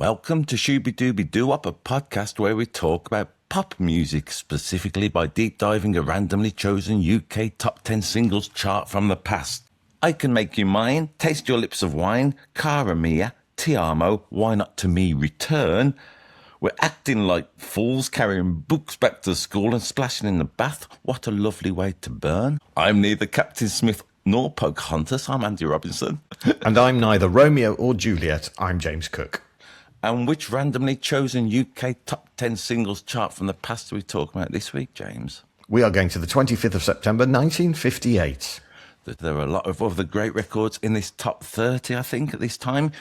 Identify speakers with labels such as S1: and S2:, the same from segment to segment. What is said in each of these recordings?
S1: Welcome to Shooby Dooby Doo Up, a podcast where we talk about pop music, specifically by deep diving a randomly chosen UK top 10 singles chart from the past. I Can Make You Mine, Taste Your Lips of Wine, Cara Mia, Ti Amo, Why Not To Me, Return. We're acting like fools, carrying books back to school and splashing in the bath. What a lovely way to burn. I'm neither Captain Smith nor Pocahontas. I'm Andy Robinson.
S2: And I'm neither Romeo or Juliet. I'm James Cook.
S1: And which randomly chosen UK top 10 singles chart from the past are we talking about this week, James?
S2: We are going to the 25th of September, 1958.
S1: There are a lot of other great records in this top 30, I think, at this time.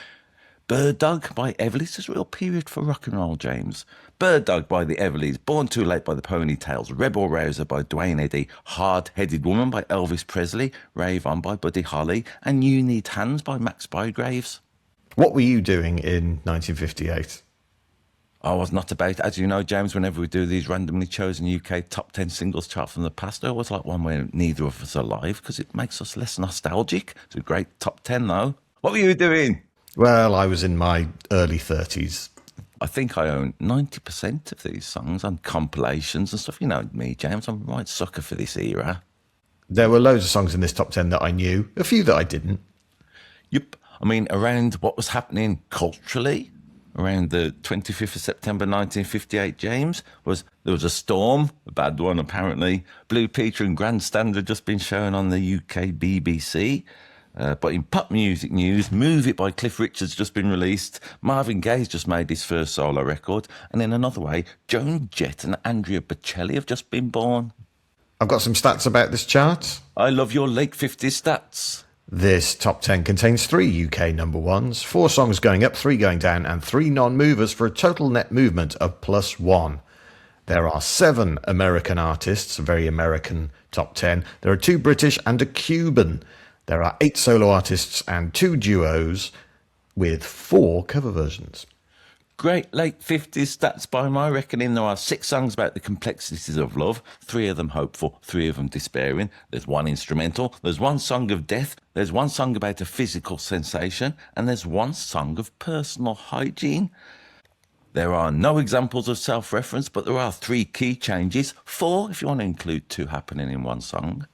S1: Bird Dog by Everly's is a real period for rock and roll, James. Bird Dog by the Everlys, Born Too Late by the Ponytails, Rebel Rouser by Dwayne Eddy, Hard-Headed Woman by Elvis Presley, Rave On by Buddy Holly, and You Need Hands by Max Bygraves.
S2: What were you doing in 1958?
S1: I was not about, as you know, James, whenever we do these randomly chosen UK top 10 singles chart from the past, I always like one where neither of us are alive because it makes us less nostalgic. It's a great top 10, though. What were you doing?
S2: Well, I was in my early 30s.
S1: I think I own 90% of these songs on compilations and stuff. You know me, James, I'm a right sucker for this era.
S2: There were loads of songs in this top 10 that I knew, a few that I didn't.
S1: Yep. I mean, around what was happening culturally, around the 25th of September 1958, James, there was a storm, a bad one apparently. Blue Peter and Grandstand had just been shown on the UK BBC. But in pop music news, Move It by Cliff Richard's just been released. Marvin Gaye's just made his first solo record. And in another way, Joan Jett and Andrea Bocelli have just been born.
S2: I've got some stats about this chart.
S1: I love your late 50s stats.
S2: This top 10 contains 3 UK number ones, 4 songs going up, 3 going down, and 3 non-movers for a total net movement of +1. There are 7 American artists, a very American top 10. There are 2 British and a Cuban. There are 8 solo artists and 2 duos with 4 cover versions.
S1: Great late 50s stats by my reckoning. There are 6 songs about the complexities of love, 3 of them hopeful, 3 of them despairing. There's 1 instrumental, there's 1 song of death, there's 1 song about a physical sensation, and there's 1 song of personal hygiene. There are no examples of self-reference, but there are 3 key changes, 4 if you want to include 2 happening in 1 song.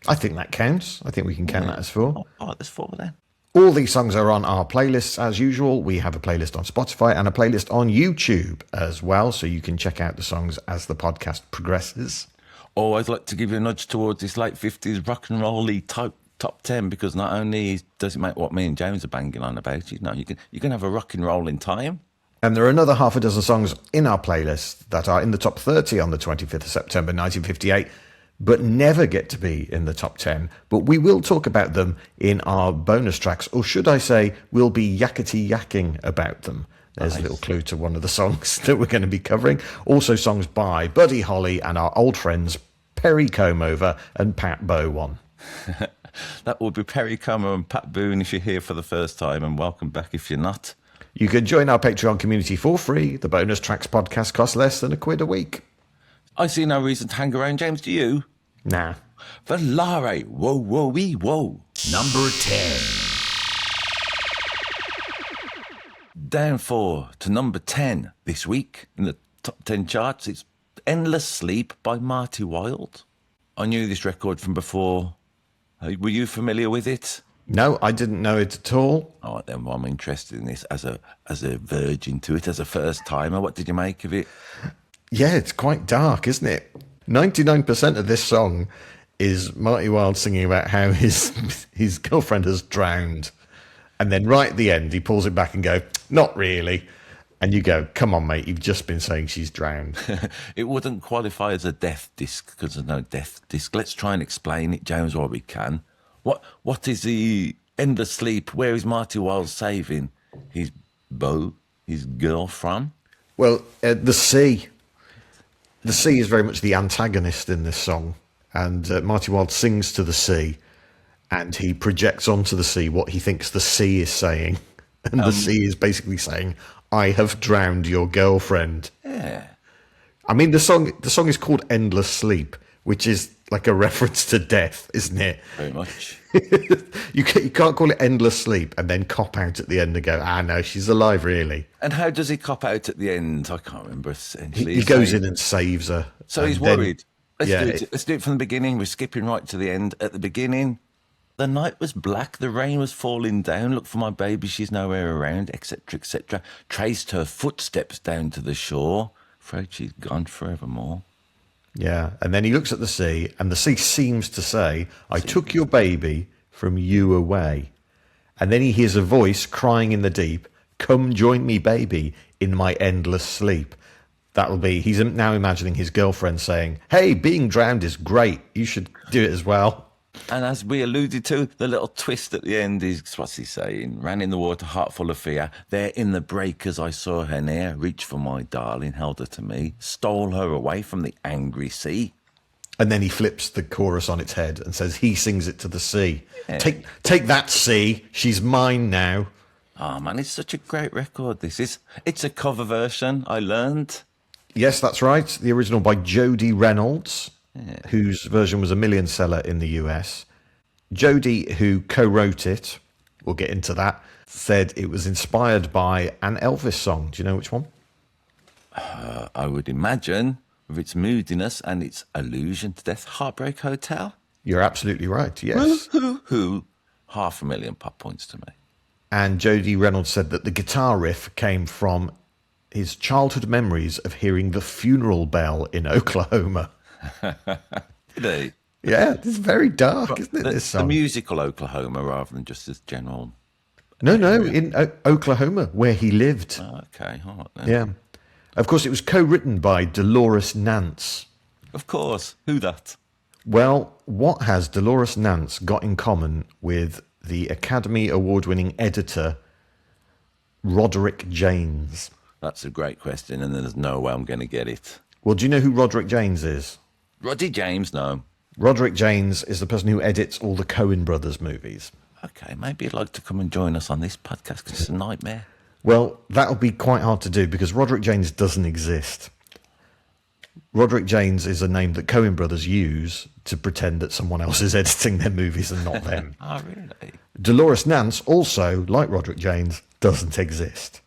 S2: I think that counts. I think we can count that as 4.
S1: Oh, there's 4 then.
S2: All these songs are on our playlists as usual. We have a playlist on Spotify and a playlist on YouTube as well, so you can check out the songs as the podcast progresses.
S1: Always like to give you a nudge towards this late 50s rock and roll-y type top 10 because not only does it make what me and James are banging on about, you can have a rock and roll in time.
S2: And there are another half a dozen songs in our playlist that are in the top 30 on the 25th of September 1958, but never get to be in the top 10. But we will talk about them in our bonus tracks, or should I say, we'll be yakety-yakking about them. There's nice. A little clue to one of the songs that we're going to be covering. Also songs by Buddy Holly and our old friends Perry Comover and Pat Bowen.
S1: That will be Perry Comover and Pat Boone if you're here for the first time, and welcome back if you're not.
S2: You can join our Patreon community for free. The bonus tracks podcast costs less than £1 a week.
S1: I see no reason to hang around, James, do you?
S2: Nah.
S1: Volare, whoa, whoa, wee, whoa.
S3: Number 10.
S1: Down 4 to number 10 this week in the top 10 charts. It's Endless Sleep by Marty Wilde. I knew this record from before. Were you familiar with it?
S2: No, I didn't know it at all.
S1: Oh, then well, I'm interested in this as a virgin to it, as a first timer. What did you make of it?
S2: Yeah, it's quite dark, isn't it? 99% of this song is Marty Wilde singing about how his girlfriend has drowned. And then right at the end, he pulls it back and goes, not really. And you go, come on, mate, you've just been saying she's drowned.
S1: It wouldn't qualify as a death disc because there's no death disc. Let's try and explain it, James, while we can. What is the Endless Sleep? Where is Marty Wilde saving his girl from?
S2: Well, the sea. The sea is very much the antagonist in this song, and Marty Wilde sings to the sea, and he projects onto the sea what he thinks the sea is saying, and the sea is basically saying, I have drowned your girlfriend.
S1: Yeah.
S2: I mean, the song is called Endless Sleep, which is like a reference to death, isn't it?
S1: Very much.
S2: You can't call it Endless Sleep and then cop out at the end and go, no, she's alive, really.
S1: And how does he cop out at the end? I can't remember. Essentially,
S2: He goes in and saves her.
S1: So he's
S2: then,
S1: worried. Let's do it from the beginning. We're skipping right to the end. At the beginning, the night was black. The rain was falling down. Look for my baby. She's nowhere around, etc., etc. Traced her footsteps down to the shore. Afraid she's gone forevermore.
S2: Yeah, and then he looks at the sea, and the sea seems to say, I took your baby from you away. And then he hears a voice crying in the deep, come join me, baby, in my endless sleep. He's now imagining his girlfriend saying, hey, being drowned is great. You should do it as well.
S1: And as we alluded to, the little twist at the end is, what's he saying? Ran in the water, heart full of fear. There in the breakers I saw her near, reached for my darling, held her to me, stole her away from the angry sea.
S2: And then he flips the chorus on its head and says he sings it to the sea.
S1: Yeah.
S2: Take that, sea. She's mine now.
S1: Oh, man, it's such a great record, this is. It's a cover version, I learned.
S2: Yes, that's right. The original by Jody Reynolds. Whose version was a million seller in the US. Jody, who co-wrote it, we'll get into that, said it was inspired by an Elvis song. Do you know which one?
S1: I would imagine, with its moodiness and its allusion to death, Heartbreak Hotel.
S2: You're absolutely right, yes.
S1: Who? 500,000 pop points to me.
S2: And Jody Reynolds said that the guitar riff came from his childhood memories of hearing the funeral bell in Oklahoma.
S1: Did he?
S2: Yeah, it's very dark, isn't it, this song?
S1: The musical Oklahoma rather than just as general.
S2: No, in Oklahoma, where he lived.
S1: Oh, okay, all right then.
S2: Yeah. Of course, it was co-written by Dolores Nance.
S1: Of course. Who that?
S2: Well, what has Dolores Nance got in common with the Academy Award-winning editor, Roderick Janes?
S1: That's a great question, and there's no way I'm going to get it.
S2: Well, do you know who Roderick Janes is?
S1: Roddy James, no.
S2: Roderick Janes is the person who edits all the Coen brothers movies.
S1: Okay, maybe you'd like to come and join us on this podcast because it's a nightmare.
S2: Well, that'll be quite hard to do because Roderick Janes doesn't exist. Roderick Janes is a name that Coen brothers use to pretend that someone else is editing their movies and not them.
S1: Oh, really?
S2: Dolores Nance, also, like Roderick Janes, doesn't exist.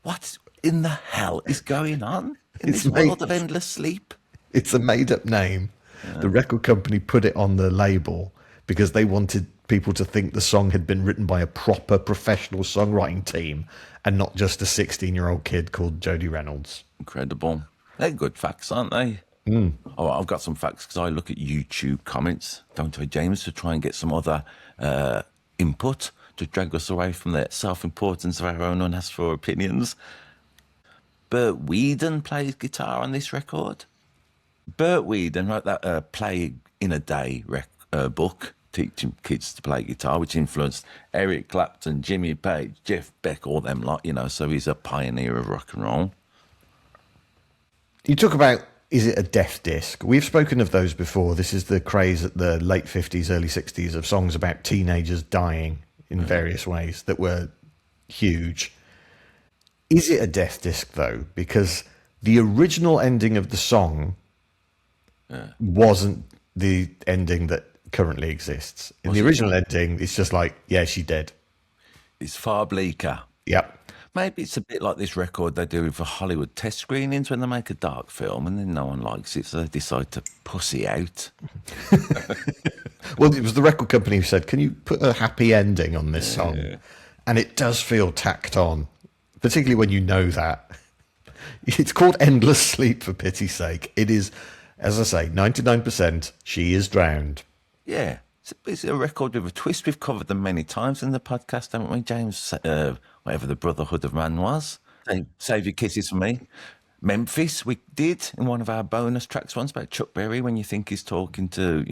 S1: What in the hell is going on in this world of endless sleep?
S2: It's a made-up name. Yeah. The record company put it on the label because they wanted people to think the song had been written by a proper professional songwriting team and not just a 16-year-old kid called Jody Reynolds.
S1: Incredible. They're good facts, aren't they?
S2: Mm.
S1: Oh, I've got some facts because I look at YouTube comments, don't I, James, to try and get some other input to drag us away from the self-importance of our own unasked for opinions. Bert Whedon plays guitar on this record. Bert Whedon wrote that Play in a Day book, teaching kids to play guitar, which influenced Eric Clapton, Jimmy Page, Jeff Beck, all them lot, so he's a pioneer of rock and roll.
S2: You talk about, is it a death disc? We've spoken of those before. This is the craze at the late 50s, early 60s of songs about teenagers dying in various ways that were huge. Is it a death disc, though? Because the original ending of the song wasn't the ending that currently exists. In the original ending, it's just like, yeah, she's dead.
S1: It's far bleaker.
S2: Yep.
S1: Maybe it's a bit like this record they do for Hollywood test screenings when they make a dark film and then no one likes it, so they decide to pussy out.
S2: Well, it was the record company who said, can you put a happy ending on this song? And it does feel tacked on, particularly when you know that. It's called Endless Sleep, for pity's sake. It is, as I say, 99% she is drowned.
S1: Yeah. It's a record with a twist. We've covered them many times in the podcast, haven't we, James? Whatever the Brotherhood of Man was. Save Your Kisses for Me. Memphis, we did in one of our bonus tracks once about Chuck Berry when you think he's talking to,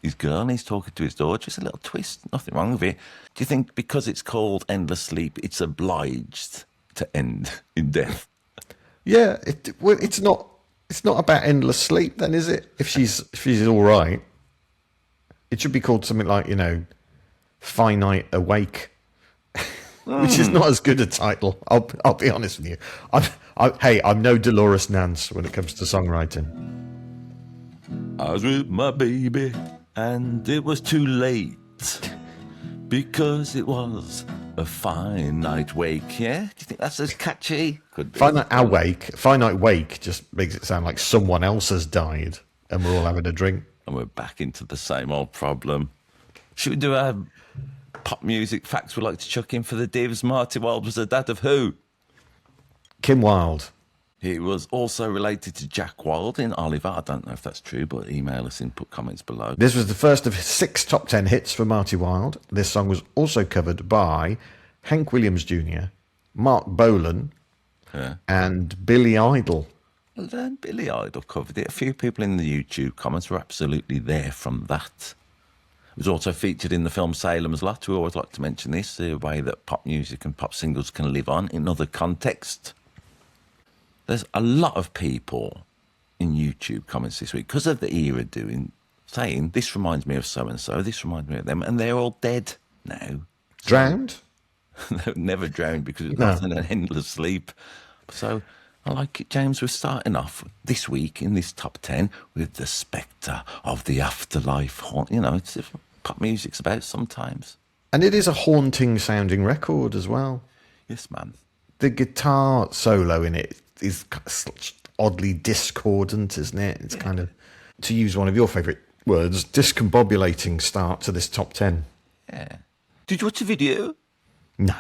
S1: his girl and he's talking to his daughter. Just a little twist, nothing wrong with it. Do you think because it's called Endless Sleep, it's obliged to end in death?
S2: Yeah, it's not about endless sleep then, is it? If she's all right. It should be called something like, Finite Awake, which is not as good a title. I'll be honest with you. I'm no Dolores Nance when it comes to songwriting.
S1: I was with my baby, and it was too late because it was a fine night wake. Yeah, do you think that's as catchy? Could be.
S2: Finite wake just makes it sound like someone else has died, and we're all having a drink.
S1: And we're back into the same old problem. Should we do our pop music facts we like to chuck in for the divs? Marty Wilde was the dad of who?
S2: Kim Wilde.
S1: He was also related to Jack Wilde in Oliver. I don't know if that's true, but email us in, put comments below.
S2: This was the first of 6 top 10 hits for Marty Wilde. This song was also covered by Hank Williams Jr., Mark Bolan, and Billy Idol.
S1: Well, then Billy Idol covered it. A few people in the YouTube comments were absolutely there from that. It was also featured in the film Salem's Lot. We always like to mention this, the way that pop music and pop singles can live on in other contexts. There's a lot of people in YouTube comments this week, because of the era saying, this reminds me of so-and-so, this reminds me of them, and they're all dead now.
S2: Drowned?
S1: They were never drowned because it wasn't an endless sleep. So I like it, James. We're starting off this week in this top 10 with the spectre of the afterlife. You know, it's pop music's about sometimes.
S2: And it is a haunting sounding record as well.
S1: Yes, man.
S2: The guitar solo in it is oddly discordant, isn't it? It's kind of, to use one of your favourite words, discombobulating start to this top 10.
S1: Yeah. Did you watch the video?
S2: No.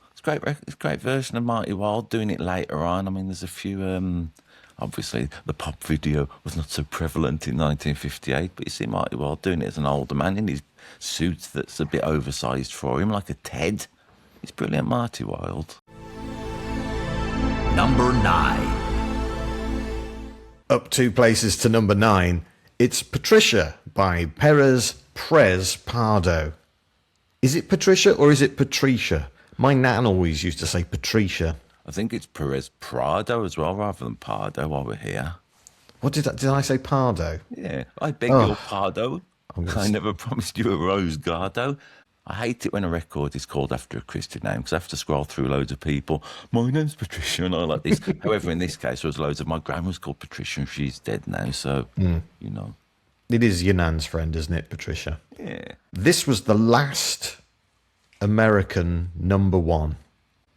S1: It's a great version of Marty Wilde doing it later on. I mean, there's a few, obviously the pop video was not so prevalent in 1958, but you see Marty Wilde doing it as an older man in his suit that's a bit oversized for him, like a Ted. It's brilliant, Marty Wilde.
S3: Number 9.
S2: Up 2 places to number 9. It's Patricia by Prez Pardo. Is it Patricia or is it Patricia? My nan always used to say Patricia.
S1: I think it's Perez Prado as well, rather than Pardo while we're here.
S2: What did I say Pardo?
S1: Yeah, I beg your Pardo. I never promised you a rose gardo. I hate it when a record is called after a Christian name because I have to scroll through loads of people. My name's Patricia and I like this. However, in this case, there was loads of my grandma's called Patricia and she's dead now, so, you know.
S2: It is your nan's friend, isn't it, Patricia?
S1: Yeah.
S2: This was the last American number 1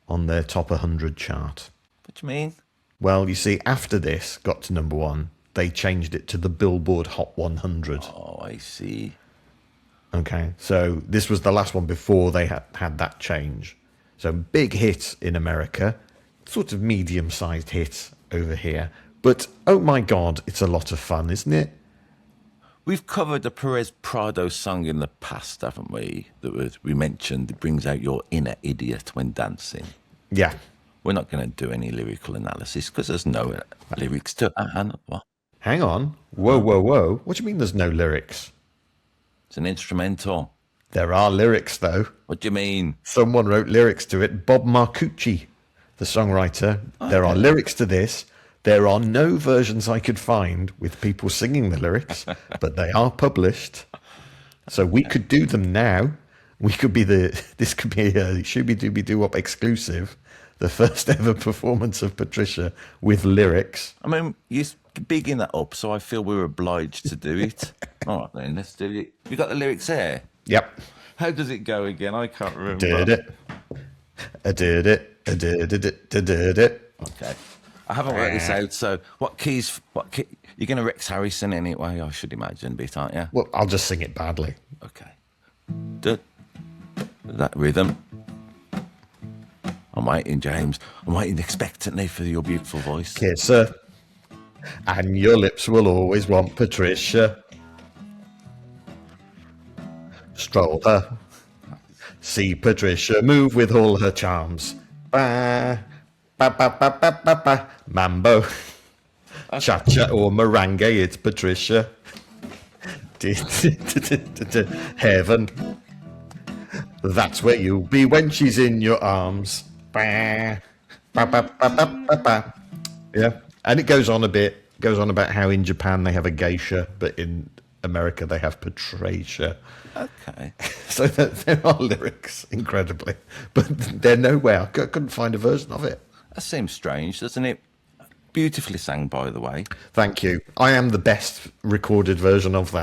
S2: on their top 100 chart.
S1: What do you mean?
S2: Well, you see, after this got to number 1, they changed it to the Billboard Hot 100.
S1: Oh, I see.
S2: Okay, so this was the last one before they had that change. So big hit in America, sort of medium-sized hit over here. But, oh my God, it's a lot of fun, isn't it?
S1: We've covered the Perez Prado song in the past, haven't we? That we mentioned it brings out your inner idiot when dancing.
S2: Yeah.
S1: We're not going to do any lyrical analysis because there's no lyrics to it. What?
S2: Hang on. Whoa, whoa, whoa. What do you mean there's no lyrics?
S1: It's an instrumental.
S2: There are lyrics, though.
S1: What do you mean?
S2: Someone wrote lyrics to it. Bob Marcucci, the songwriter. Okay. There are lyrics to this. There are no versions I could find with people singing the lyrics, but they are published. So we could do them now. This could be a Shooby Dooby Doo Wop exclusive, the first ever performance of Patricia with lyrics.
S1: I mean, you're bigging that up, so I feel we're obliged to do it. All right, then, let's do it. You got the lyrics there?
S2: Yep.
S1: How does it go again? I can't remember.
S2: Did it. I did it. I did it. I did it.
S1: Okay. I haven't worked this out, so what key? You're going to Rex Harrison anyway, I should imagine, a bit, aren't you?
S2: Well, I'll just sing it badly.
S1: Okay. That rhythm. I'm waiting, James. I'm waiting expectantly for your beautiful voice.
S2: Kiss her, and your lips will always want Patricia. Stroll her. See Patricia move with all her charms. Ba, ba, ba, ba, ba, ba, ba. Mambo. Cha-cha or merengue, it's Patricia. Heaven. That's where you'll be when she's in your arms. Ba, ba, ba, ba, ba, ba, ba. Yeah. And it goes on a bit. Goes on about how in Japan they have a geisha, but in America they have Patricia.
S1: Okay.
S2: So there are lyrics, incredibly, but they're nowhere. I couldn't find a version of it.
S1: That seems strange, doesn't it? Beautifully sang, by the way.
S2: Thank you. I am the best recorded version of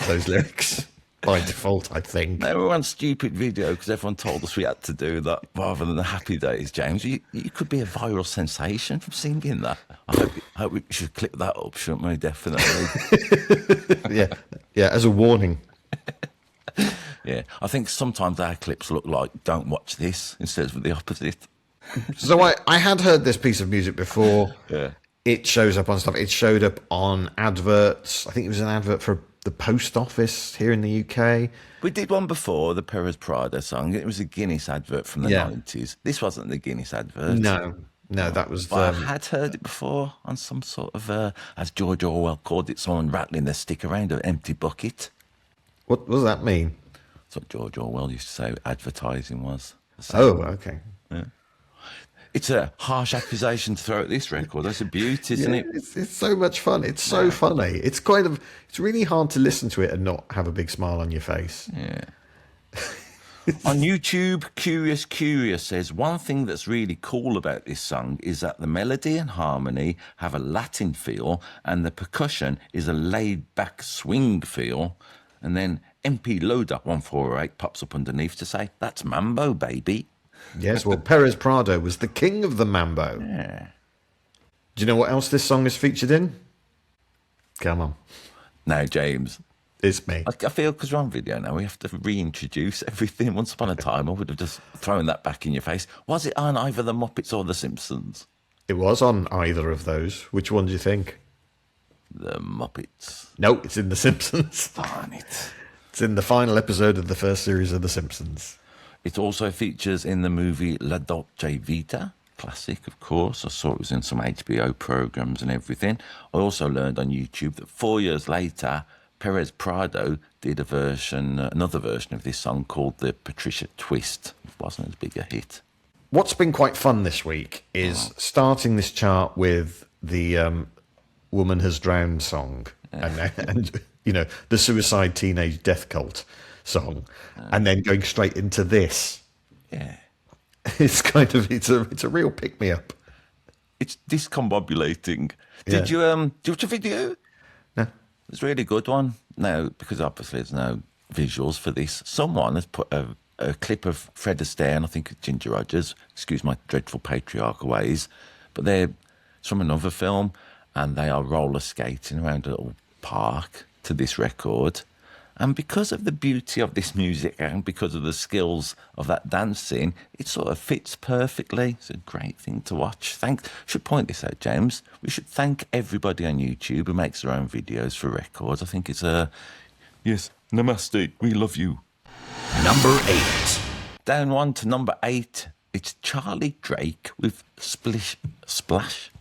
S2: those lyrics by default, I think.
S1: Now we're on stupid video because everyone told us we had to do that rather than the happy days, James. You could be a viral sensation from singing that. I hope we should clip that up, shouldn't we? Definitely.
S2: Yeah, as a warning.
S1: Yeah, I think sometimes our clips look like "Don't watch this" instead of the opposite.
S2: So I had heard this piece of music before.
S1: Yeah.
S2: It shows up on stuff. It showed up on adverts. I think it was an advert for the post office here in the UK.
S1: We did one before, the Perez Prado song. It was a Guinness advert from the 90s. This wasn't the Guinness advert.
S2: No, that was...
S1: But I had heard it before on some sort of, as George Orwell called it, someone rattling their stick around an empty bucket.
S2: What does that mean?
S1: That's what George Orwell used to say advertising was.
S2: Oh, okay.
S1: Yeah. It's a harsh accusation to throw at this record. That's a beauty, isn't it?
S2: It's so much fun. It's so funny. It's really hard to listen to it and not have a big smile on your face.
S1: Yeah. On YouTube, Curious says, one thing that's really cool about this song is that the melody and harmony have a Latin feel and the percussion is a laid-back swing feel. And then MP Load Up 148 pops up underneath to say, that's mambo, baby.
S2: Yes, well, Perez Prado was the king of the mambo.
S1: Yeah.
S2: Do you know what else this song is featured in? Come on.
S1: Now, James.
S2: It's me.
S1: I feel because we're on video now, we have to reintroduce everything. Once upon a time, I would have just thrown that back in your face. Was it on either the Muppets or the Simpsons?
S2: It was on either of those. Which one do you think?
S1: The Muppets.
S2: No, it's in The Simpsons.
S1: Darn it.
S2: It's in the final episode of the first series of The Simpsons.
S1: It also features in the movie La Dolce Vita, classic, of course. I saw it was in some HBO programs and everything. I also learned on YouTube that 4 years later, Perez Prado did another version of this song called the Patricia Twist. It wasn't as big a hit.
S2: What's been quite fun this week is starting this chart with the Woman Has Drowned song and the Suicide Teenage Death Cult song, and then going straight into this.
S1: Yeah.
S2: It's a real pick-me-up.
S1: It's discombobulating. Did you watch a video?
S2: No.
S1: It's a really good one. Now, because obviously there's no visuals for this, someone has put a clip of Fred Astaire and I think Ginger Rogers, excuse my dreadful patriarchal ways, but it's from another film, and they are roller skating around a little park to this record. And because of the beauty of this music and because of the skills of that dancing, it sort of fits perfectly. It's a great thing to watch. Should point this out, James. We should thank everybody on YouTube who makes their own videos for records. I think it's yes, namaste, we love you.
S3: Number 8.
S1: Down one to number 8. It's Charlie Drake with Splash.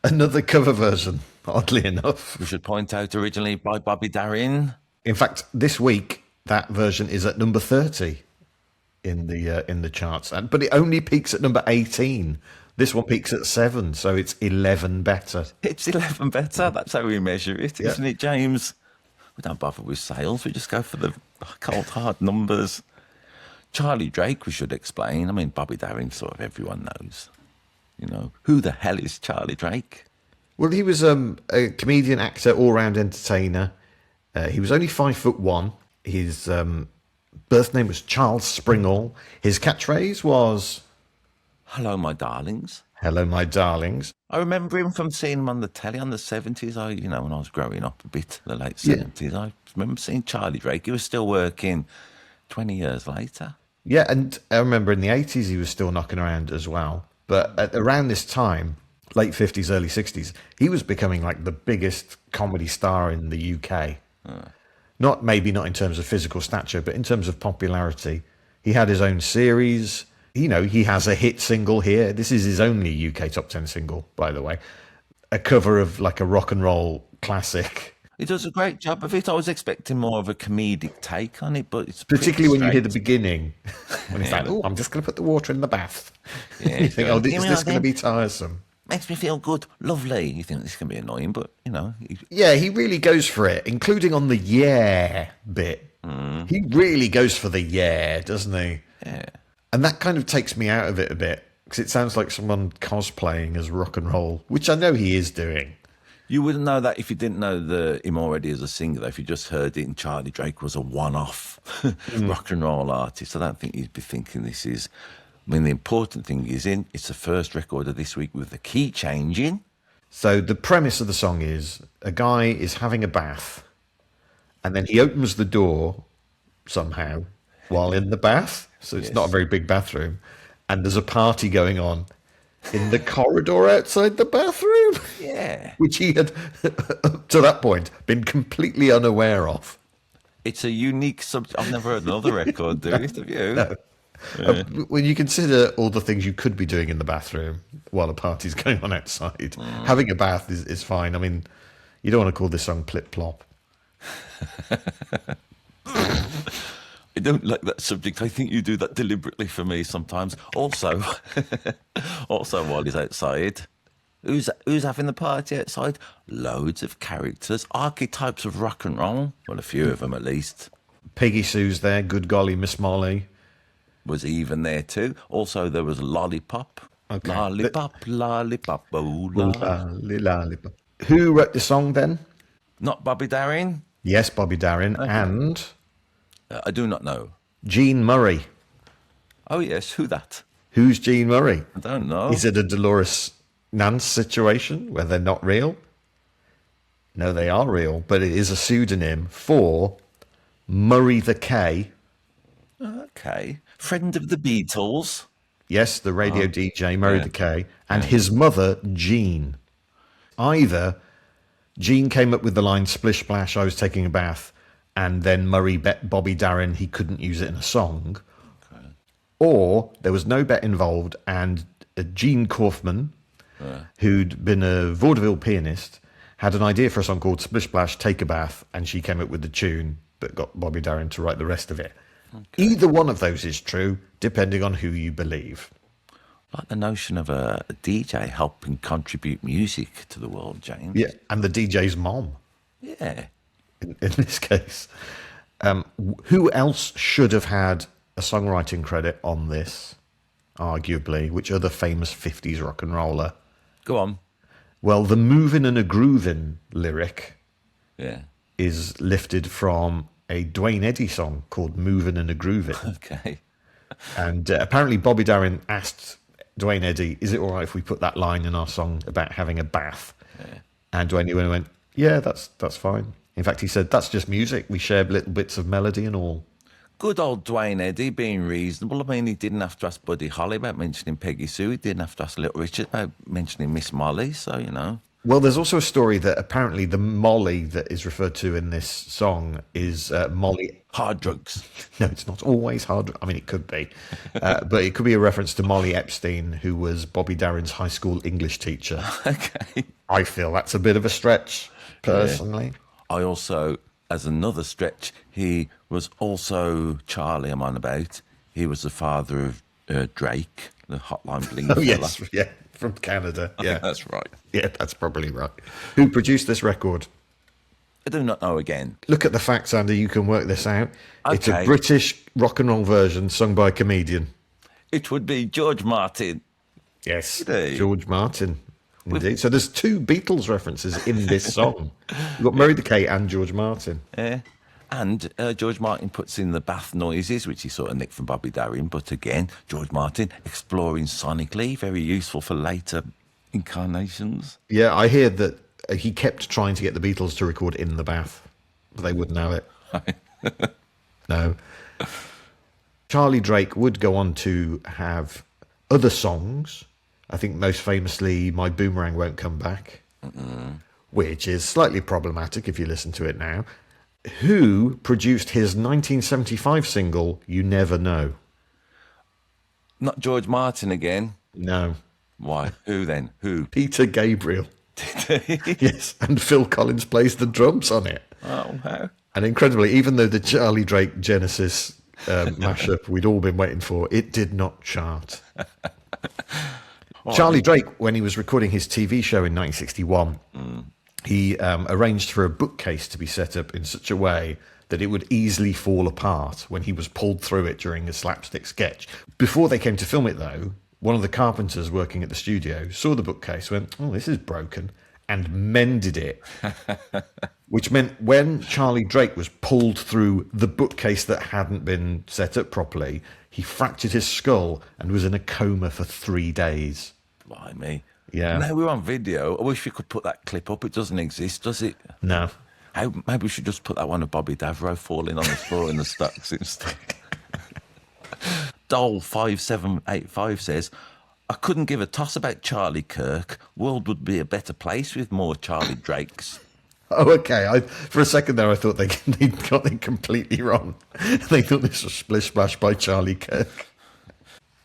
S2: Another cover version, oddly enough.
S1: We should point out originally by Bobby Darin.
S2: In fact, this week that version is at number 30 in the charts, but it only peaks at number 18. This one peaks at 7, so it's 11 better.
S1: It's 11 better. That's how we measure it, isn't it, James? We don't bother with sales. We just go for the cold, hard numbers. Charlie Drake, we should explain. I mean, Bobby Darin, sort of everyone knows. Who the hell is Charlie Drake?
S2: Well, he was a comedian, actor, all-round entertainer. He was only 5'1". His birth name was Charles Springall. His catchphrase was,
S1: "Hello, my darlings."
S2: "Hello, my darlings."
S1: I remember him from seeing him on the telly on the 70s. When I was growing up a bit, the late 70s. I remember seeing Charlie Drake. He was still working 20 years later.
S2: Yeah, and I remember in the 80s he was still knocking around as well. But around this time, late 50s, early 60s, he was becoming like the biggest comedy star in the UK. Maybe not in terms of physical stature, but in terms of popularity. He had his own series. He has a hit single here. This is his only UK top 10 single, by the way. A cover of like a rock and roll classic.
S1: He does a great job of it. I was expecting more of a comedic take on it, but it's
S2: particularly when you hear the beginning. When it's like, "Oh, I'm just going to put the water in the bath." Yeah, you think, "Oh, is this going to be tiresome?"
S1: Makes me feel good, lovely. You think this can be annoying, but
S2: Yeah, he really goes for it, including on the yeah bit. He really goes for the yeah, doesn't he?
S1: Yeah.
S2: And that kind of takes me out of it a bit, Because it sounds like someone cosplaying as rock and roll, which I know he is doing.
S1: You wouldn't know that if you didn't know him already as a singer, though, if you just heard it and Charlie Drake was a one-off rock and roll artist. I don't think you'd be thinking this is... I mean, the important thing is it's the first record of this week with the key changing.
S2: So the premise of the song is a guy is having a bath and then he opens the door somehow while in the bath. So it's not a very big bathroom. And there's a party going on in the corridor outside the bathroom.
S1: Yeah.
S2: Which he had, up to that point, been completely unaware of.
S1: It's a unique subject. I've never heard another record do it, have you?
S2: No. Yeah. When you consider all the things you could be doing in the bathroom while a party's going on outside, having a bath is fine. I mean, you don't want to call this song Plip Plop.
S1: I don't like that subject. I think you do that deliberately for me sometimes. Also, while he's outside, who's having the party outside? Loads of characters, archetypes of rock and roll. Well, a few of them at least.
S2: Peggy Sue's there. Good golly, Miss Molly
S1: was even there too. Also, there was Lollipop.
S2: Okay.
S1: Lollipop, lollipop, oh,
S2: Lollipop. Who wrote the song then?
S1: Not Bobby Darin.
S2: Yes, Bobby Darin. Okay. And
S1: I do not know.
S2: Gene Murray.
S1: Oh yes, who that?
S2: Who's Gene Murray?
S1: I don't know.
S2: Is it a Dolores Nance situation where they're not real? No, they are real, but it is a pseudonym for Murray the K.
S1: Okay. Friend of the Beatles.
S2: Yes, the radio DJ, Murray the K. And his mother, Jean. Either Jean came up with the line, Splish, Splash, I was taking a bath, and then Murray bet Bobby Darin he couldn't use it in a song. Okay. Or there was no bet involved, and Gene Kaufman, who'd been a vaudeville pianist, had an idea for a song called Splish Splash, Take a Bath, and she came up with the tune but got Bobby Darin to write the rest of it. Okay. Either one of those is true, depending on who you believe.
S1: Like the notion of a DJ helping contribute music to the world, James.
S2: Yeah, and the DJ's mom.
S1: Yeah.
S2: In this case. Who else should have had a songwriting credit on this, arguably? Which other famous 50s rock and roller?
S1: Go on.
S2: Well, the Movin' and a Groovin' lyric
S1: yeah,
S2: is lifted from a Dwayne Eddy song called Movin' and a Groovin'.
S1: Okay.
S2: And apparently Bobby Darin asked Dwayne Eddy, is it all right if we put that line in our song about having a bath? Yeah. And Dwayne Eddy went, yeah, that's fine. In fact, he said, that's just music. We share little bits of melody and all.
S1: Good old Dwayne Eddy being reasonable. I mean, he didn't have to ask Buddy Holly about mentioning Peggy Sue. He didn't have to ask Little Richard about mentioning Miss Molly. So, you know.
S2: Well, there's also a story that apparently the Molly that is referred to in this song is Molly.
S1: Hard drugs.
S2: No, it's not always hard. I mean, it could be. But it could be a reference to Molly Epstein, who was Bobby Darin's high school English teacher.
S1: Okay.
S2: I feel that's a bit of a stretch, personally.
S1: Yeah. I also, as another stretch, he was also Charlie, I'm on about. He was the father of Drake, the Hotline Bling fella.
S2: Yes, yeah, from Canada.
S1: I think that's right.
S2: Yeah, that's probably right. Who produced this record?
S1: I do not know again.
S2: Look at the facts, Andy. You can work this out.
S1: Okay.
S2: It's a British rock and roll version sung by a comedian.
S1: It would be George Martin.
S2: Yes, George Martin. Indeed. So there's two Beatles references in this song. You've got Murray the K and George Martin.
S1: Yeah. And George Martin puts in the bath noises, which he sort of nicked from Bobby Darin. But again, George Martin exploring sonically, very useful for later incarnations.
S2: Yeah, I hear that he kept trying to get the Beatles to record in the bath, but they wouldn't have it. No. Charlie Drake would go on to have other songs. I think most famously, My Boomerang Won't Come Back, which is slightly problematic if you listen to it now. Who produced his 1975 single, You Never Know?
S1: Not George Martin again.
S2: No.
S1: Why? Who then? Who?
S2: Peter Gabriel.
S1: Did he?
S2: Yes, and Phil Collins plays the drums on it.
S1: Oh, wow.
S2: And incredibly, even though the Charlie Drake Genesis mashup we'd all been waiting for, it did not chart. Charlie Drake, when he was recording his TV show in 1961, he arranged for a bookcase to be set up in such a way that it would easily fall apart when he was pulled through it during a slapstick sketch. Before they came to film it, though, one of the carpenters working at the studio saw the bookcase, went, "Oh, this is broken," and mended it. Which meant when Charlie Drake was pulled through the bookcase that hadn't been set up properly, he fractured his skull and was in a coma for 3 days.
S1: Blimey.
S2: Yeah.
S1: Now we're on video. I wish we could put that clip up. It doesn't exist, does it?
S2: No.
S1: Maybe we should just put that one of Bobby Davro falling on the floor in the stacks instead. Dole5785 says, I couldn't give a toss about Charlie Kirk. World would be a better place with more Charlie Drakes.
S2: Oh, okay. For a second there, I thought they got it completely wrong. They thought this was Splish Splash by Charlie Kirk.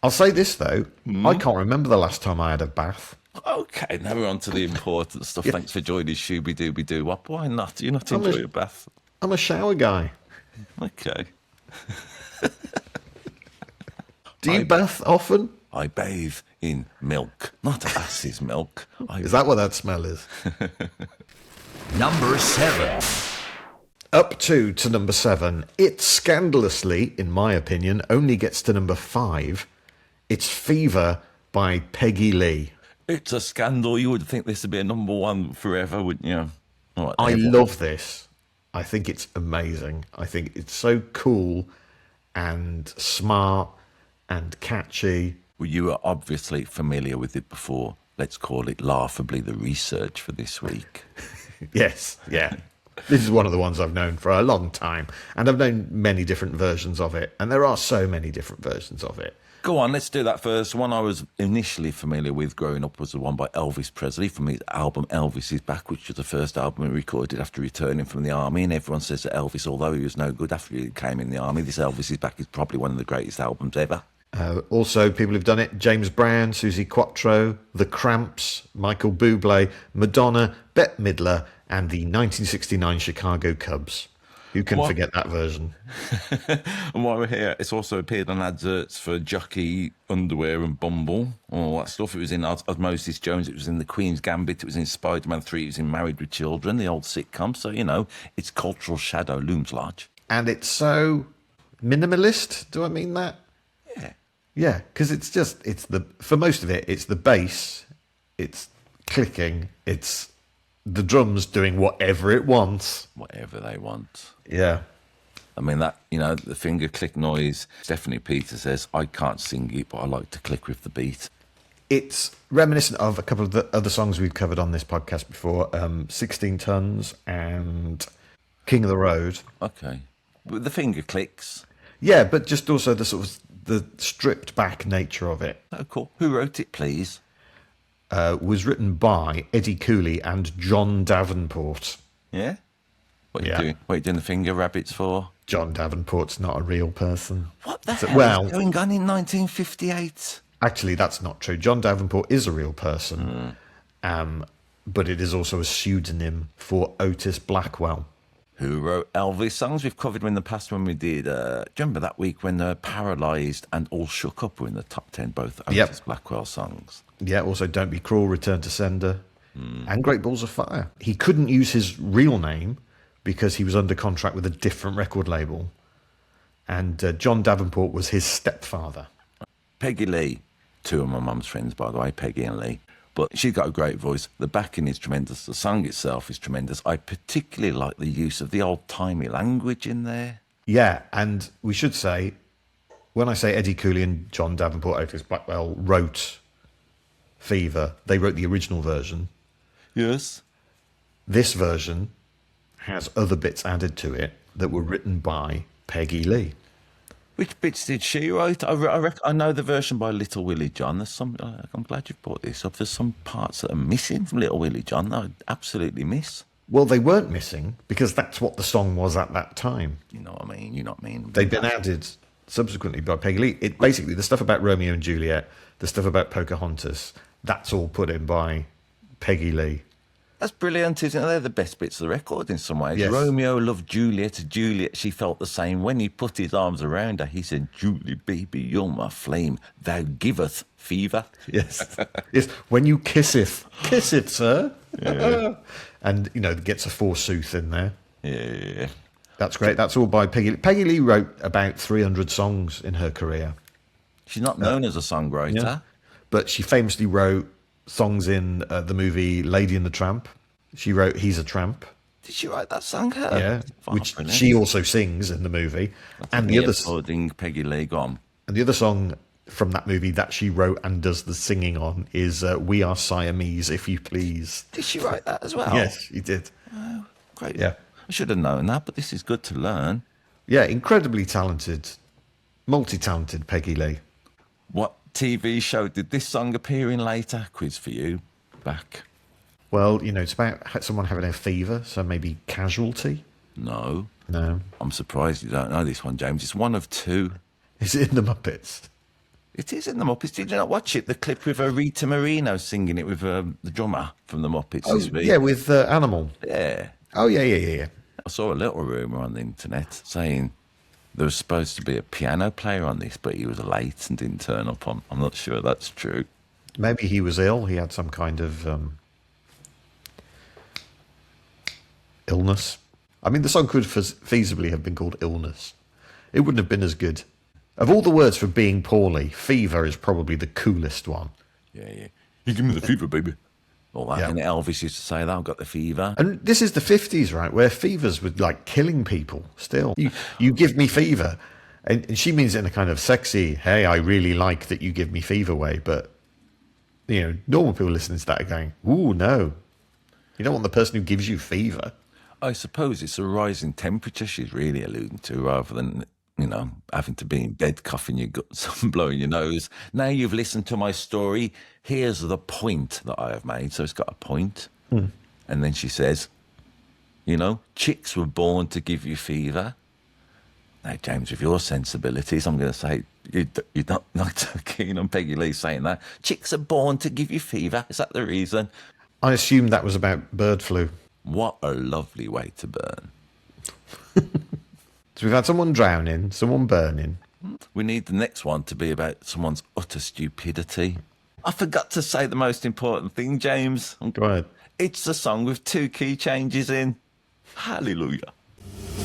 S2: I'll say this, though. I can't remember the last time I had a bath.
S1: Okay, now we're on to the important stuff. Thanks for joining Shooby Dooby Doo Wop. Why not? Do you not enjoy a bath?
S2: I'm a shower guy.
S1: Okay.
S2: Do you bath often?
S1: I bathe in milk, not ass's milk.
S2: Is that what that smell is?
S3: Number 7.
S2: Up to number 7. It scandalously, in my opinion, only gets to number 5. It's Fever by Peggy Lee.
S1: It's a scandal. You would think this would be a number 1 forever, wouldn't you?
S2: I love this. I think it's amazing. I think it's so cool and smart and catchy.
S1: Well, you are obviously familiar with it before. Let's call it laughably the research for this week.
S2: Yes, yeah. This is one of the ones I've known for a long time. And I've known many different versions of it. And there are so many different versions of it.
S1: Go on, let's do that first. One I was initially familiar with growing up was the one by Elvis Presley from his album Elvis Is Back, which was the first album he recorded after returning from the army. And everyone says that Elvis, although he was no good after he came in the army, this Elvis Is Back is probably one of the greatest albums ever.
S2: Also, people who've done it, James Brown, Susie Quattro, The Cramps, Michael Bublé, Madonna, Bette Midler, and the 1969 Chicago Cubs. Who can forget that version?
S1: And while we're here, it's also appeared on adverts for Jockey, Underwear and Bumble, all that stuff. It was in Osmosis Jones, it was in The Queen's Gambit, it was in Spider-Man 3, it was in Married with Children, the old sitcom. So, you know, its cultural shadow looms large.
S2: And it's so minimalist. Do I mean that?
S1: Yeah.
S2: Yeah, because for most of it, it's the bass, it's clicking, it's the drums doing whatever it wants.
S1: Whatever they want.
S2: Yeah.
S1: I mean, that, you know, the finger click noise, Stephanie Peter says, I can't sing it, but I like to click with the beat.
S2: It's reminiscent of a couple of the other songs we've covered on this podcast before, 16 Tons and King of the Road.
S1: Okay. With the finger clicks.
S2: Yeah, but just also the sort of the stripped back nature of it.
S1: Oh, cool. Who wrote it, please?
S2: Was written by Eddie Cooley and John Davenport.
S1: Yeah? What are you doing? What are you doing the finger rabbits for?
S2: John Davenport's not a real person.
S1: What the hell is going on in 1958?
S2: Actually, that's not true. John Davenport is a real person, but it is also a pseudonym for Otis Blackwell.
S1: Who wrote Elvis songs? We've covered them in the past when we did. Do you remember that week when Paralysed and All Shook Up were in the top 10, both Otis Blackwell songs?
S2: Yeah, also Don't Be Cruel, Return to Sender, and Great Balls of Fire. He couldn't use his real name because he was under contract with a different record label. And John Davenport was his stepfather.
S1: Peggy Lee, two of my mum's friends, by the way, Peggy and Lee. But she's got a great voice. The backing is tremendous. The song itself is tremendous. I particularly like the use of the old-timey language in there.
S2: Yeah, and we should say, when I say Eddie Cooley and John Davenport, Otis Blackwell wrote Fever, they wrote the original version.
S1: Yes.
S2: This version has other bits added to it that were written by Peggy Lee.
S1: Which bits did she write? I know the version by Little Willie John. There's some. I'm glad you brought this up. There's some parts that are missing from Little Willie John that I absolutely miss.
S2: Well, they weren't missing because that's what the song was at that time.
S1: You know what I mean? You know what I mean?
S2: They've been added subsequently by Peggy Lee. It basically, the stuff about Romeo and Juliet, the stuff about Pocahontas, that's all put in by Peggy Lee.
S1: That's brilliant, isn't it? They're the best bits of the record in some ways.
S2: Yes.
S1: Romeo loved Juliet. Juliet, she felt the same. When he put his arms around her, he said, Julie, baby, you're my flame. Thou giveth fever.
S2: Yes. Yes. When you kisseth, sir. Yeah. And, you know, gets a forsooth in there.
S1: Yeah.
S2: That's great. That's all by Peggy Lee. Peggy Lee wrote about 300 songs in her career.
S1: She's not known as a songwriter.
S2: Yeah. but she famously wrote songs in the movie Lady and the Tramp. She wrote He's a Tramp.
S1: Did she write that song? Her?
S2: Yeah,
S1: Oh,
S2: which
S1: brilliant.
S2: she also sings in the movie. And
S1: Me applauding Peggy Lee. Go on.
S2: the other song from that movie that she wrote and does the singing on is We Are Siamese, If You Please.
S1: Did she write that as well?
S2: Yes, she did.
S1: Great.
S2: Yeah.
S1: I should have known that, but this is good to learn.
S2: Yeah, incredibly talented, multi-talented Peggy Lee.
S1: What TV show did this song appear in later? Quiz for you. Back.
S2: Well, it's about someone having a fever, so maybe Casualty.
S1: No.
S2: No.
S1: I'm surprised you don't know this one, James. It's one of two.
S2: Is it in the Muppets?
S1: It is in the Muppets. Did you not watch it? The clip with Rita Moreno singing it with the drummer from the Muppets this week.
S2: Yeah, with Animal.
S1: Yeah.
S2: Oh, yeah.
S1: I saw a little rumour on the internet saying there was supposed to be a piano player on this, but he was late and didn't turn up. I'm not sure that's true.
S2: Maybe he was ill. He had some kind of illness. I mean, the song could feasibly have been called Illness. It wouldn't have been as good. Of all the words for being poorly, fever is probably the coolest one.
S1: Yeah. You give me the fever, baby. All that.
S2: Yeah.
S1: And Elvis used to say that, I've got the fever.
S2: And this is the 50s, right, where fevers were like killing people still. You give me fever. And she means it in a kind of sexy, hey, I really like that you give me fever way. But, normal people listening to that are going, ooh, no. You don't want the person who gives you fever.
S1: I suppose it's a rising temperature she's really alluding to rather than, having to be in bed coughing your guts and blowing your nose. Now you've listened to my story. Here's the point that I have made. So it's got a point. And then she says, chicks were born to give you fever. Now, James, with your sensibilities, I'm going to say you're not so keen on Peggy Lee saying that. Chicks are born to give you fever. Is that the reason?
S2: I assumed that was about bird flu.
S1: What a lovely way to burn.
S2: So we've had someone drowning, someone burning.
S1: We need the next one to be about someone's utter stupidity. I forgot to say the most important thing, James.
S2: Go ahead.
S1: It's a song with 2 key changes in. Hallelujah.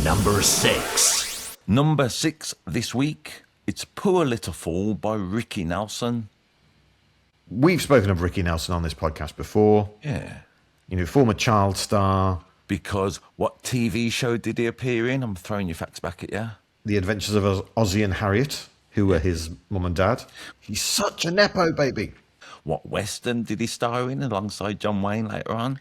S3: Number 6.
S1: Number 6 this week, it's Poor Little Fool by Ricky Nelson.
S2: We've spoken of Ricky Nelson on this podcast before.
S1: Yeah.
S2: Former child star.
S1: Because what TV show did he appear in? I'm throwing your facts back at you.
S2: The Adventures of Ozzie and Harriet, who were his mum and dad. He's such a nepo baby.
S1: What Western did he star in alongside John Wayne later on?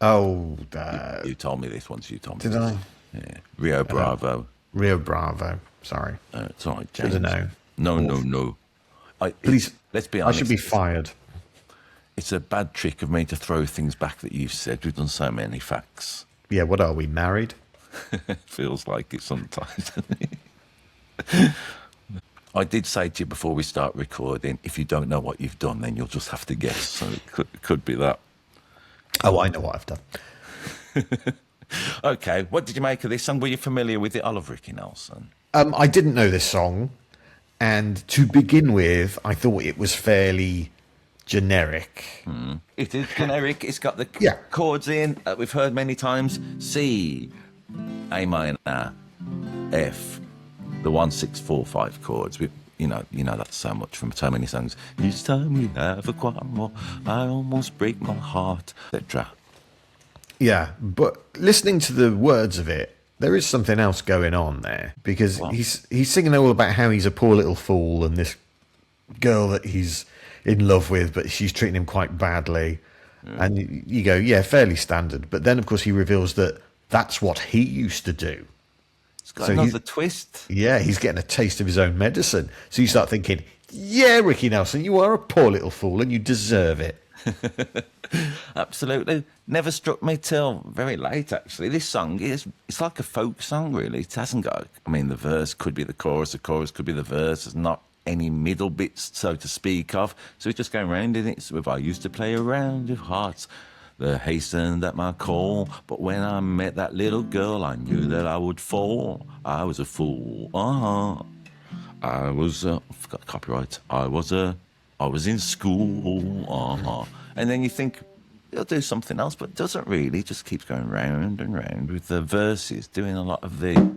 S2: Oh, Dad.
S1: You told me this once. You told me
S2: Did
S1: this.
S2: I?
S1: Yeah. Rio Bravo.
S2: Rio Bravo. Sorry.
S1: It's all right, James.
S2: Should have known.
S1: No.
S2: Please.
S1: Let's be honest.
S2: I should be fired.
S1: It's a bad trick of me to throw things back that you've said. We've done so many facts.
S2: Yeah, what are we, married?
S1: Feels like it sometimes. Doesn't it? I did say to you before we start recording, if you don't know what you've done, then you'll just have to guess. So it could be that.
S2: Oh, I know what I've done.
S1: Okay, what did you make of this song? Were you familiar with it? I love Ricky Nelson.
S2: I didn't know this song. And to begin with, I thought it was fairly generic.
S1: It is generic. It's got the
S2: Yeah.
S1: chords in that we've heard many times. C, A minor, F, the 1, 6, 4, 5 chords. You know that so much from so many songs. Each time we have a quarrel, I almost break my heart, etc.
S2: Yeah, but listening to the words of it, there is something else going on there. Because he's singing all about how he's a poor little fool and this girl that he's in love with, but she's treating him quite badly. And you go, yeah, fairly standard. But then, of course, he reveals that that's what he used to do.
S1: It's got
S2: So
S1: another twist.
S2: Yeah, he's getting a taste of his own medicine. So you start thinking, yeah, Ricky Nelson, you are a poor little fool and you deserve it.
S1: Absolutely. Never struck me till very late, actually. This song it's like a folk song, really. It hasn't got, the verse could be the chorus could be the verse. There's not any middle bits, so to speak of. So it's just going around in it. So if I used to play around with hearts, they hastened at my call. But when I met that little girl, I knew that I would fall. I was a fool. I was, I forgot the copyright. I was in school. And then you think, he'll do something else, but it doesn't really. It just keeps going round and round with the verses, doing a lot of the,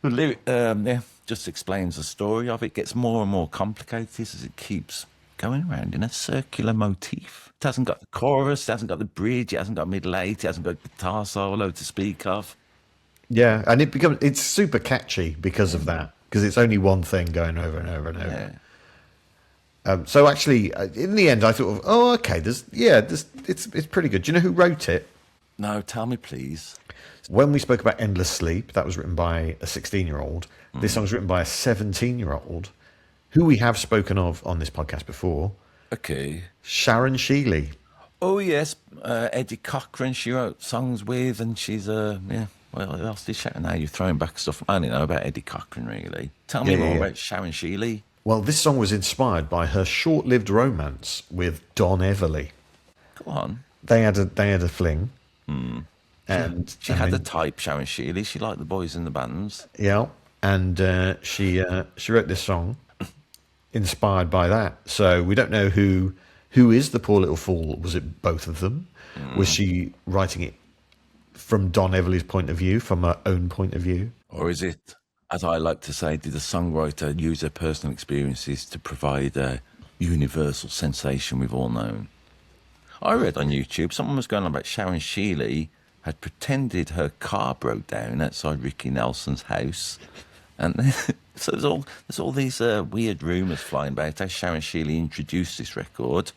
S1: The lyric, just explains the story of it. Gets more and more complicated as it keeps going around in a circular motif. It hasn't got the chorus, it hasn't got the bridge, it hasn't got middle eight, it hasn't got guitar solo to speak of.
S2: Yeah, and it's super catchy because of that, because it's only one thing going over and over and over.
S1: Yeah.
S2: So actually, in the end, I thought, oh, okay, it's pretty good. Do you know who wrote it?
S1: No, tell me, please.
S2: When we spoke about Endless Sleep, that was written by a 16-year-old. This song was written by a 17-year-old, who we have spoken of on this podcast before.
S1: Okay.
S2: Sharon Shealy.
S1: Oh, yes. Eddie Cochran, she wrote songs with, and she's, yeah. Well, what else did Sharon? Now you're throwing back stuff. I only know about Eddie Cochran, really. Tell me more about Sharon Shealy.
S2: Well, this song was inspired by her short-lived romance with Don Everly.
S1: Go on.
S2: They had a fling. And
S1: She had a type, Sharon Shealy. She liked the boys in the bands.
S2: Yeah, and she wrote this song inspired by that. So we don't know who is the poor little fool. Was it both of them? Was she writing it from Don Everly's point of view, from her own point of view?
S1: Or is it, as I like to say, did the songwriter use her personal experiences to provide a universal sensation we've all known? I read on YouTube someone was going on about Sharon Shealy had pretended her car broke down outside Ricky Nelson's house, and then, so there's all these weird rumours flying about how Sharon Shealy introduced this record.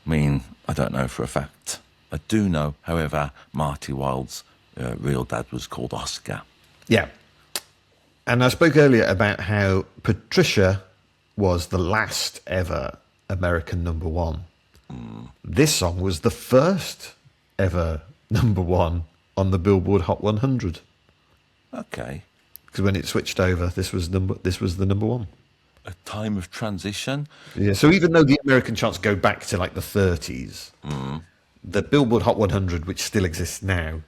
S1: I mean, I don't know for a fact. I do know, however, Marty Wilde's real dad was called Oscar.
S2: Yeah. And I spoke earlier about how Patricia was the last ever American number one. This song was the first ever number one on the Billboard Hot 100.
S1: Okay.
S2: Because when it switched over, this was the number one.
S1: A time of transition.
S2: Yeah. So even though the American charts go back to like the 30s, the Billboard Hot 100, which still exists now,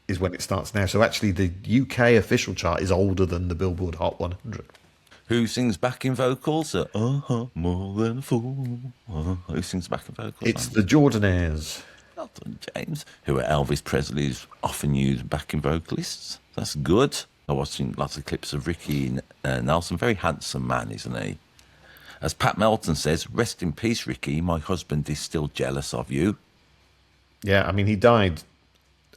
S2: is when it starts now. So actually, the UK official chart is older than the Billboard Hot 100.
S1: Who sings backing vocals? More than a fool. Who sings backing vocals?
S2: It's the Jordanaires.
S1: Well done, James. Who are Elvis Presley's often used backing vocalists. That's good. I'm watching lots of clips of Ricky Nelson. Very handsome man, isn't he? As Pat Melton says, rest in peace, Ricky. My husband is still jealous of you.
S2: Yeah, I mean, he died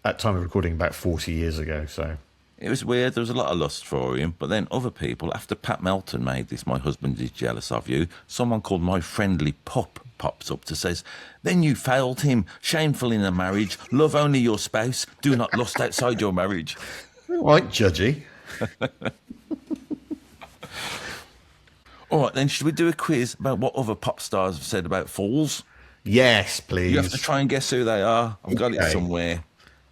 S2: at time of recording about 40 years ago, so...
S1: It was weird. There was a lot of lust for him. But then other people, after Pat Melton made this, my husband is jealous of you, someone called My Friendly Pup pops up to says, then you failed him, shameful in a marriage, love only your spouse, do not lust outside your marriage.
S2: Right, judgy.
S1: All right, then, should we do a quiz about what other pop stars have said about fools?
S2: Yes, please.
S1: You have to try and guess who they are. I've got it somewhere.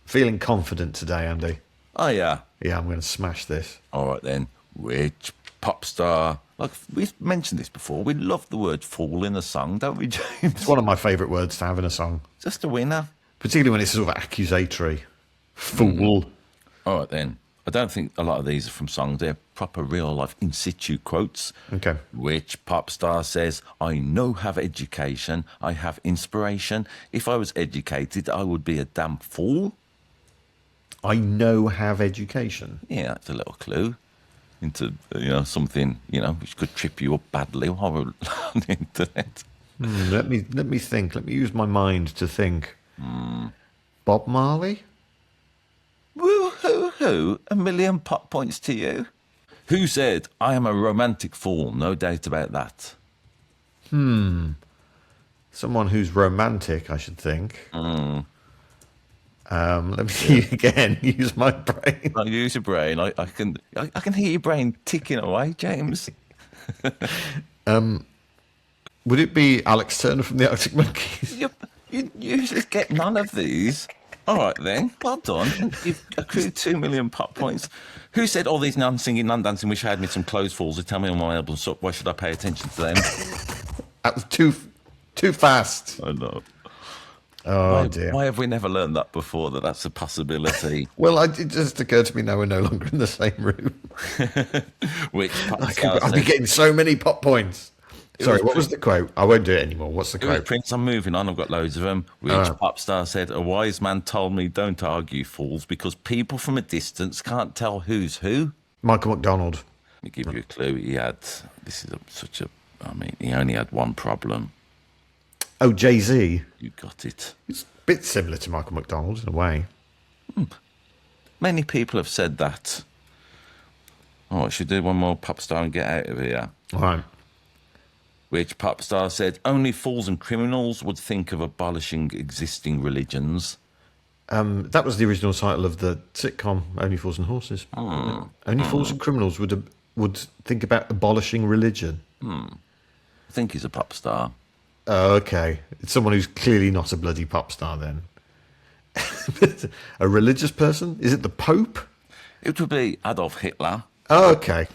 S2: Feeling confident today, Andy.
S1: Oh, yeah.
S2: Yeah, I'm going to smash this.
S1: All right, then. Which pop star? Like, we've mentioned this before. We love the word fool in a song, don't we, James?
S2: It's one of my favourite words to have in a song.
S1: Just a winner.
S2: Particularly when it's sort of accusatory. Fool.
S1: All right, then. I don't think a lot of these are from songs. They're proper real-life in situ quotes.
S2: Okay.
S1: Which pop star says, I know have education, I have inspiration. If I was educated, I would be a damn fool.
S2: I know have education.
S1: Yeah, that's a little clue into, something, which could trip you up badly while we're on the internet.
S2: Let me think. Let me use my mind to think. Bob Marley?
S1: Woo-hoo-hoo, 1,000,000 pop points to you. Who said, I am a romantic fool, no doubt about that.
S2: Someone who's romantic, I should think. Let me see again. Use my brain.
S1: I'll use your brain. I can hear your brain ticking away, James.
S2: Would it be Alex Turner from the Arctic Monkeys?
S1: You usually get none of these. All right, then. Well done. You've accrued 2,000,000 pop points. Who said all these non-singing, non-dancing, wish I had me some clothes fools who tell me on my album, so why should I pay attention to them?
S2: That was too fast.
S1: I know.
S2: Oh, dear.
S1: Why have we never learned that before, that that's a possibility?
S2: Well, it just occurred to me now we're no longer in the same room.
S1: Which pop
S2: I'll be getting so many pop points. Sorry, what was the quote? I won't do it anymore. What's the quote?
S1: Prince, I'm moving on. I've got loads of them. Which pop star said, a wise man told me, don't argue, fools, because people from a distance can't tell who's who.
S2: Michael McDonald.
S1: Let me give you a clue. He only had one problem.
S2: Oh, Jay-Z.
S1: You got it.
S2: It's a bit similar to Michael McDonald in a way.
S1: Many people have said that. Oh, I should do one more pop star and get out of here.
S2: All right.
S1: Which pop star said, only fools and criminals would think of abolishing existing religions?
S2: That was the original title of the sitcom Only Fools and Horses. Only fools and criminals would think about abolishing religion.
S1: I think he's a pop star.
S2: Oh, okay. It's someone who's clearly not a bloody pop star then. A religious person? Is it the Pope?
S1: It would be Adolf Hitler.
S2: Oh, okay.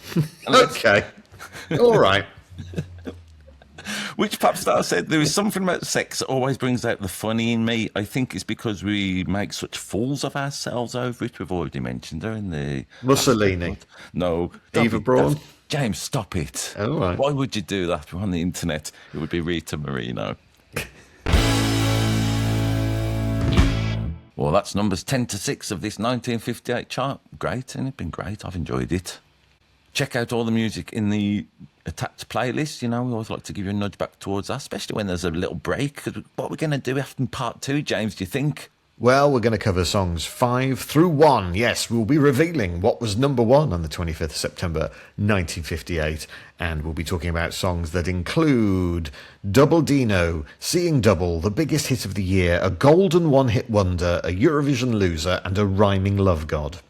S2: Okay. All right.
S1: Which pop star said, there is something about sex that always brings out the funny in me. I think it's because we make such fools of ourselves over it. We've already mentioned her in the...
S2: Mussolini.
S1: No.
S2: Eva Braun.
S1: James, stop it.
S2: Oh, right.
S1: Why would you do that? We're on the internet. It would be Rita Marino. Well, that's numbers 10 to 6 of this 1958 chart. Great, and it's been great. I've enjoyed it. Check out all the music in the attached playlist. You know, we always like to give you a nudge back towards that, especially when there's a little break. What we're going to do after part 2, James, do you think?
S2: Well, we're going to cover songs 5 through 1. Yes, we'll be revealing what was number 1 on the 25th of September 1958. And we'll be talking about songs that include Double Dino, Seeing Double, the biggest hit of the year, a golden one-hit wonder, a Eurovision loser, and a rhyming love god.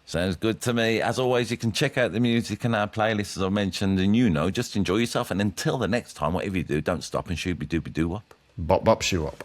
S1: Sounds good to me. As always, you can check out the music in our playlist, as I mentioned, and just enjoy yourself. And until the next time, whatever you do, don't stop and shooby-dooby-doo-wop.
S2: Bop bop shoe up.